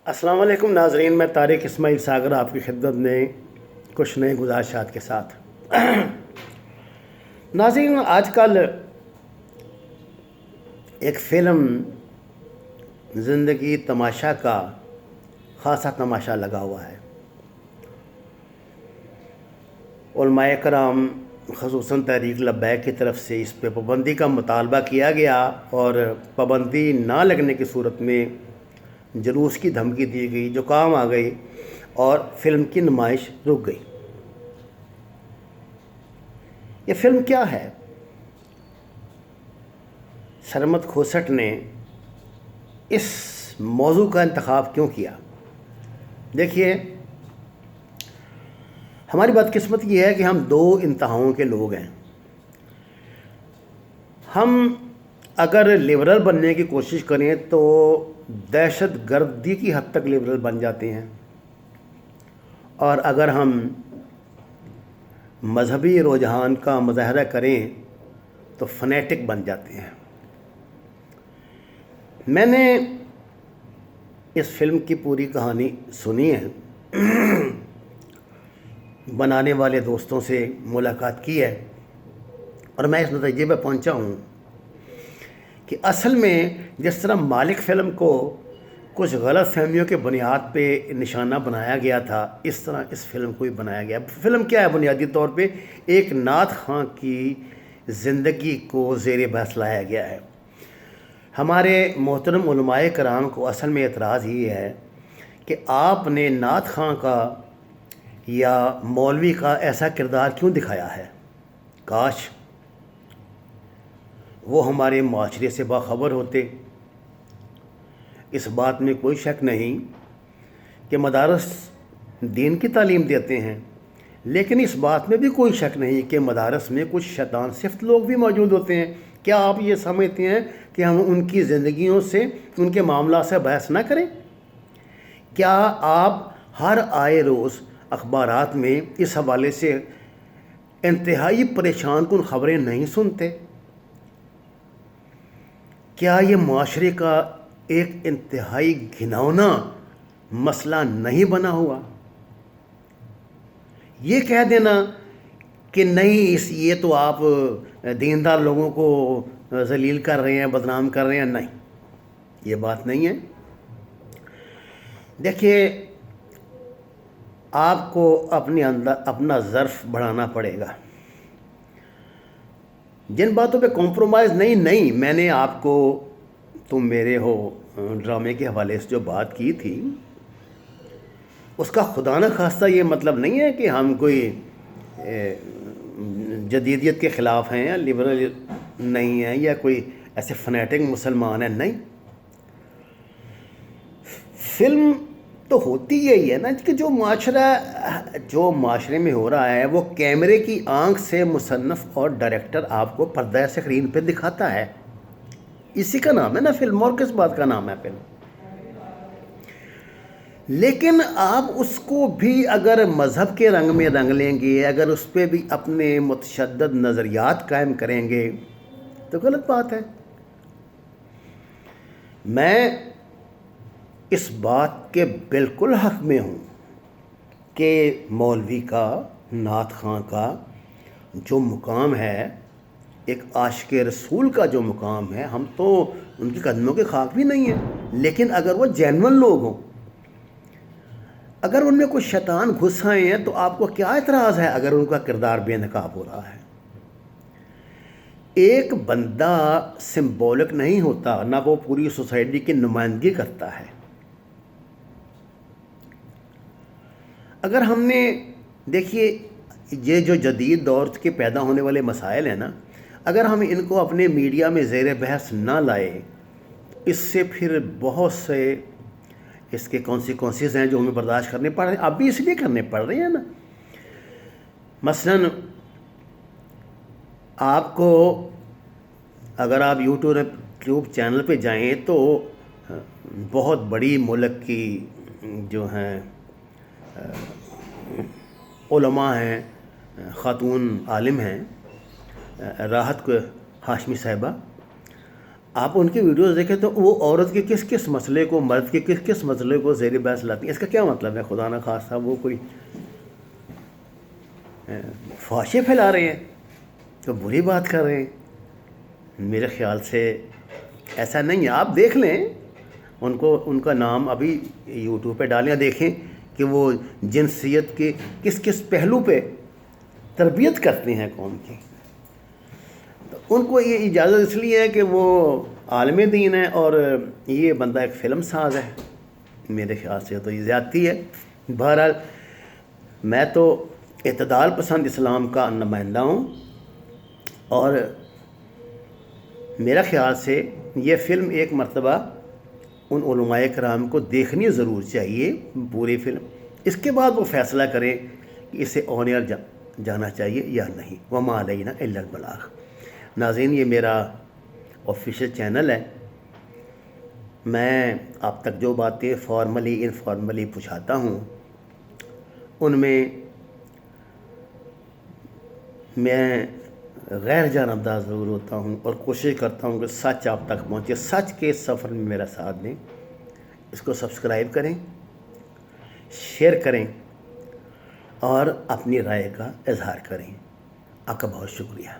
السلام علیکم ناظرین، میں طارق اسماعیل ساگر آپ کی خدمت میں کچھ نئے گزارشات کے ساتھ۔ ناظرین، آج کل ایک فلم زندگی تماشا کا خاصا تماشا لگا ہوا ہے۔ علماء کرام خصوصاً تحریک لبیک کی طرف سے اس پہ پابندی کا مطالبہ کیا گیا اور پابندی نہ لگنے کی صورت میں جلوس کی دھمکی دی گئی، جو کام آ گئی اور فلم کی نمائش رک گئی۔ یہ فلم کیا ہے؟ سرمد کھوسٹ نے اس موضوع کا انتخاب کیوں کیا؟ دیکھیے، ہماری بدقسمت یہ ہے کہ ہم دو انتہاؤں کے لوگ ہیں۔ ہم اگر لبرل بننے کی کوشش کریں تو دہشت گردی کی حد تک لبرل بن جاتے ہیں، اور اگر ہم مذہبی رجحان کا مظاہرہ کریں تو فنیٹک بن جاتے ہیں۔ میں نے اس فلم کی پوری کہانی سنی ہے، بنانے والے دوستوں سے ملاقات کی ہے، اور میں اس نتیجے پہ پہنچا ہوں کہ اصل میں جس طرح مالک فلم کو کچھ غلط فہمیوں کے بنیاد پہ نشانہ بنایا گیا تھا، اس طرح اس فلم کو بھی بنایا گیا۔ فلم کیا ہے؟ بنیادی طور پہ ایک نعت خواں کی زندگی کو زیر بحث لایا گیا ہے۔ ہمارے محترم علماء کرام کو اصل میں اعتراض یہ ہے کہ آپ نے نعت خواں کا یا مولوی کا ایسا کردار کیوں دکھایا ہے؟ کاش وہ ہمارے معاشرے سے باخبر ہوتے۔ اس بات میں کوئی شک نہیں کہ مدارس دین کی تعلیم دیتے ہیں، لیکن اس بات میں بھی کوئی شک نہیں کہ مدارس میں کچھ شیطان صفت لوگ بھی موجود ہوتے ہیں۔ کیا آپ یہ سمجھتے ہیں کہ ہم ان کی زندگیوں سے، ان کے معاملات سے بحث نہ کریں؟ کیا آپ ہر آئے روز اخبارات میں اس حوالے سے انتہائی پریشان کن خبریں نہیں سنتے؟ کیا یہ معاشرے کا ایک انتہائی گھناؤنا مسئلہ نہیں بنا ہوا؟ یہ کہہ دینا کہ نہیں، یہ تو آپ دیندار لوگوں کو ذلیل کر رہے ہیں، بدنام کر رہے ہیں، نہیں، یہ بات نہیں ہے۔ دیکھیے، آپ کو اپنے اندر اپنا ظرف بڑھانا پڑے گا۔ جن باتوں پہ کمپرومائز نہیں، میں نے آپ کو تم میرے ہو ڈرامے کے حوالے سے جو بات کی تھی، اس کا خدا نہ خواستہ یہ مطلب نہیں ہے کہ ہم کوئی جدیدیت کے خلاف ہیں یا لبرل نہیں ہیں یا کوئی ایسے فنیٹک مسلمان ہیں، نہیں۔ فلم تو ہوتی یہی ہے نا کہ جو معاشرے میں ہو رہا ہے وہ کیمرے کی آنکھ سے مصنف اور ڈائریکٹر آپ کو پردہ اسکرین پہ دکھاتا ہے۔ اسی کا نام ہے نا فلم، اور کس بات کا نام ہے فلم؟ لیکن آپ اس کو بھی اگر مذہب کے رنگ میں رنگ لیں گے، اگر اس پہ بھی اپنے متشدد نظریات قائم کریں گے تو غلط بات ہے۔ میں اس بات کے بالکل حق میں ہوں کہ مولوی کا، نعت خواں کا جو مقام ہے، ایک عاشق رسول کا جو مقام ہے، ہم تو ان کی قدموں کے خاک بھی نہیں ہیں، لیکن اگر وہ جینون لوگ ہوں، اگر ان میں کوئی شیطان گھس آئے ہیں تو آپ کو کیا اعتراض ہے اگر ان کا کردار بے نقاب ہو رہا ہے؟ ایک بندہ سمبولک نہیں ہوتا، نہ وہ پوری سوسائٹی کی نمائندگی کرتا ہے۔ اگر ہم نے، دیکھیے، یہ جو جدید دور کے پیدا ہونے والے مسائل ہیں نا، اگر ہم ان کو اپنے میڈیا میں زیر بحث نہ لائے، اس سے پھر بہت سے اس کے کانسیکوینسز ہیں جو ہمیں برداشت کرنے پڑ رہے ہیں۔ اب بھی اس لیے کرنے پڑ رہے ہیں نا۔ مثلاً آپ کو، اگر آپ یوٹیوب چینل پہ جائیں تو بہت بڑی ملک کی جو ہیں علماء ہیں، خاتون عالم ہیں، راحت ہاشمی صاحبہ، آپ ان کی ویڈیوز دیکھیں تو وہ عورت کے کس کس مسئلے کو، مرد کے کس کس مسئلے کو زیر بحث لاتی ہیں. اس کا کیا مطلب ہے؟ خدا نہ خواستہ وہ کوئی فحاشی پھیلا رہے ہیں تو بری بات کر رہے ہیں. میرے خیال سے ایسا نہیں ہے. آپ دیکھ لیں ان کا نام ابھی یوٹیوب پہ ڈالیں، دیکھیں کہ وہ جنسیت کے کس کس پہلو پہ تربیت کرتے ہیں قوم کی. تو ان کو یہ اجازت اس لیے ہے کہ وہ عالم دین ہے اور یہ بندہ ایک فلم ساز ہے. میرے خیال سے تو یہ زیادتی ہے. بہرحال میں تو اعتدال پسند اسلام کا نمائندہ ہوں، اور میرا خیال سے یہ فلم ایک مرتبہ ان علماء کرام کو دیکھنی ضرور چاہیے، پوری فلم. اس کے بعد وہ فیصلہ کریں کہ اسے آن ایئر جانا چاہیے یا نہیں. وما علینا الا البلاغ. ناظرین، یہ میرا آفیشیل چینل ہے. میں آپ تک جو باتیں فارملی انفارملی پہنچاتا ہوں ان میں میں غیر جانبدار ضرور ہوتا ہوں اور کوشش کرتا ہوں کہ سچ آپ تک پہنچے. سچ کے سفر میں میرا ساتھ دیں. اس کو سبسکرائب کریں، شیئر کریں اور اپنی رائے کا اظہار کریں. آپ کا بہت شکریہ.